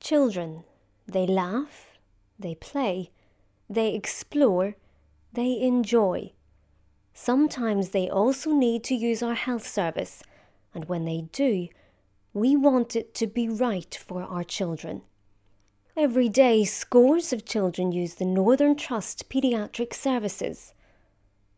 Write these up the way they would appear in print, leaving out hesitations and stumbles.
Children, they laugh, they play, they explore, they enjoy. Sometimes they also need to use our health service, and when they do, we want it to be right for our children. Every day, scores of children use the Northern Trust Paediatric services.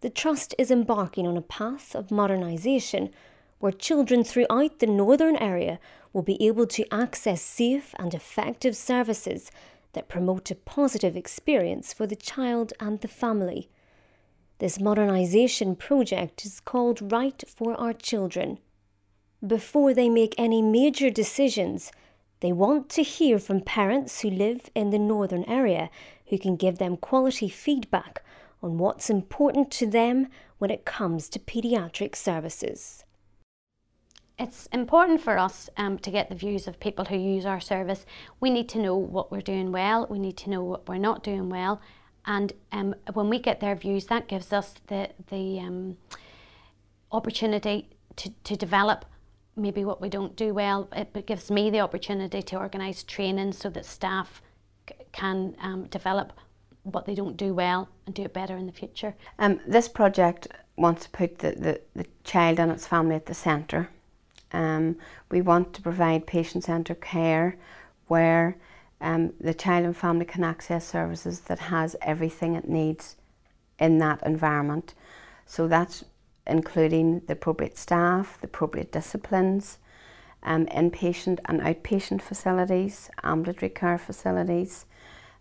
The Trust is embarking on a path of modernisation where children throughout the northern area will be able to access safe and effective services that promote a positive experience for the child and the family. This modernisation project is called Right for Our Children. Before they make any major decisions, they want to hear from parents who live in the northern area who can give them quality feedback on what's important to them when it comes to paediatric services. It's important for us to get the views of people who use our service. We need to know what we're doing well, we need to know what we're not doing well, and when we get their views, that gives us the opportunity to develop maybe what we don't do well. It gives me the opportunity to organise training so that staff can develop what they don't do well and do it better in the future. This project wants to put the child and its family at the centre. We want to provide patient-centred care where the child and family can access services that has everything it needs in that environment. So that's including the appropriate staff, the appropriate disciplines, inpatient and outpatient facilities, ambulatory care facilities,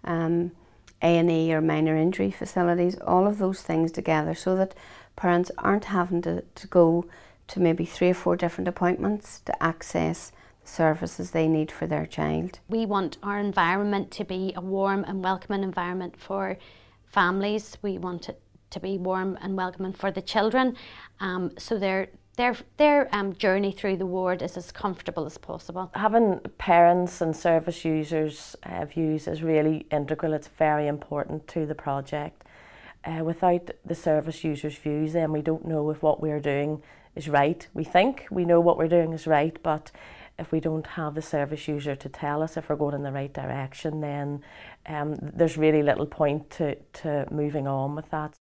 A&E or minor injury facilities, all of those things together so that parents aren't having to go to maybe 3 or 4 different appointments to access the services they need for their child. We want our environment to be a warm and welcoming environment for families. We want it to be warm and welcoming for the children, so their journey through the ward is as comfortable as possible. Having parents and service users' views is really integral. It's very important to the project. Without the service users' views, then we don't know if what we're doing is right. We think we know what we're doing is right, but if we don't have the service user to tell us if we're going in the right direction, then there's really little point to moving on with that.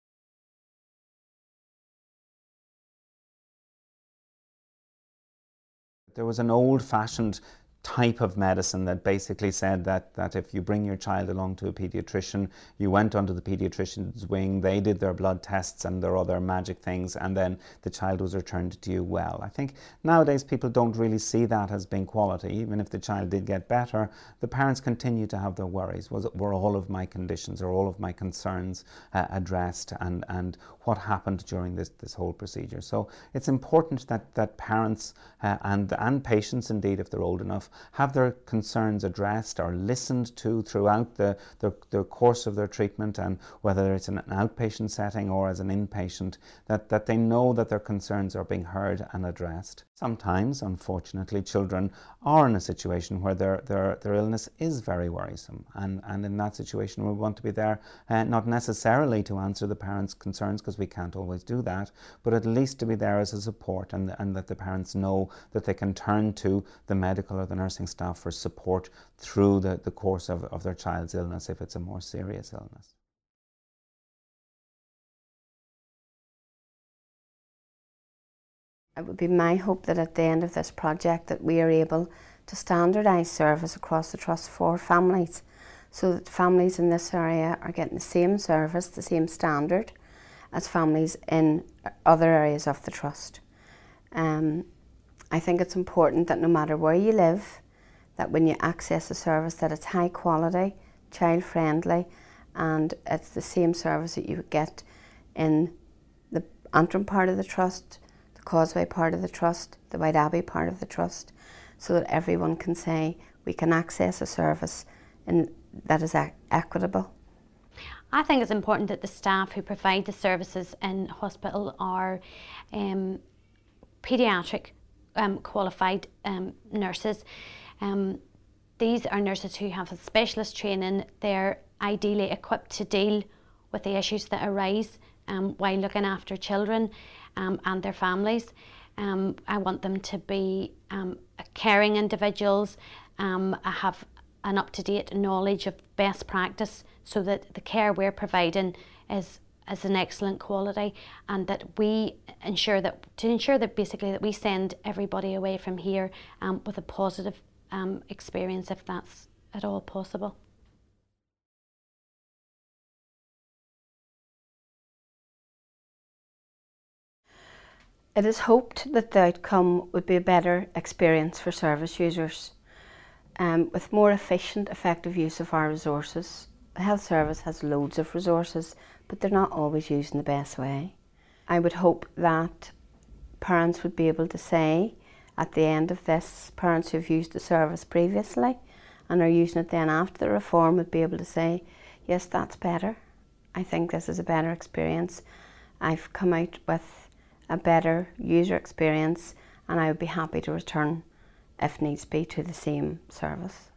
There was an old-fashioned type of medicine that basically said that if you bring your child along to a paediatrician, you went under the paediatrician's wing, they did their blood tests and their other magic things, and then the child was returned to you well. I think nowadays people don't really see that as being quality. Even if the child did get better, the parents continue to have their worries. Were all of my conditions or all of my concerns addressed, and what happened during this whole procedure? So it's important that parents and patients, indeed, if they're old enough, have their concerns addressed or listened to throughout the course of their treatment, and whether it's in an outpatient setting or as an inpatient, that they know that their concerns are being heard and addressed. Sometimes, unfortunately, children are in a situation where their illness is very worrisome, and in that situation we want to be there, not necessarily to answer the parents' concerns, because we can't always do that, but at least to be there as a support, and that the parents know that they can turn to the medical or the nursing staff for support through the course of their child's illness if it's a more serious illness. It would be my hope that at the end of this project that we are able to standardise service across the Trust for families, so that families in this area are getting the same service, the same standard as families in other areas of the Trust. I think it's important that no matter where you live, that when you access a service that it's high quality, child friendly, and it's the same service that you would get in the Antrim part of the Trust, the Causeway part of the Trust, the White Abbey part of the Trust, so that everyone can say we can access a service that is equitable. I think it's important that the staff who provide the services in hospital are paediatric qualified nurses. These are nurses who have a specialist training. They're ideally equipped to deal with the issues that arise while looking after children and their families. I want them to be caring individuals, have an up-to-date knowledge of best practice, so that the care we're providing is an excellent quality, and that we ensure that basically that we send everybody away from here with a positive experience, if that's at all possible. It is hoped that the outcome would be a better experience for service users, with more efficient, effective use of our resources. The health service has loads of resources, but they're not always used in the best way. I would hope that parents would be able to say at the end of this, parents who've used the service previously and are using it then after the reform would be able to say, yes, that's better. I think this is a better experience. I've come out with a better user experience, and I would be happy to return if needs be to the same service.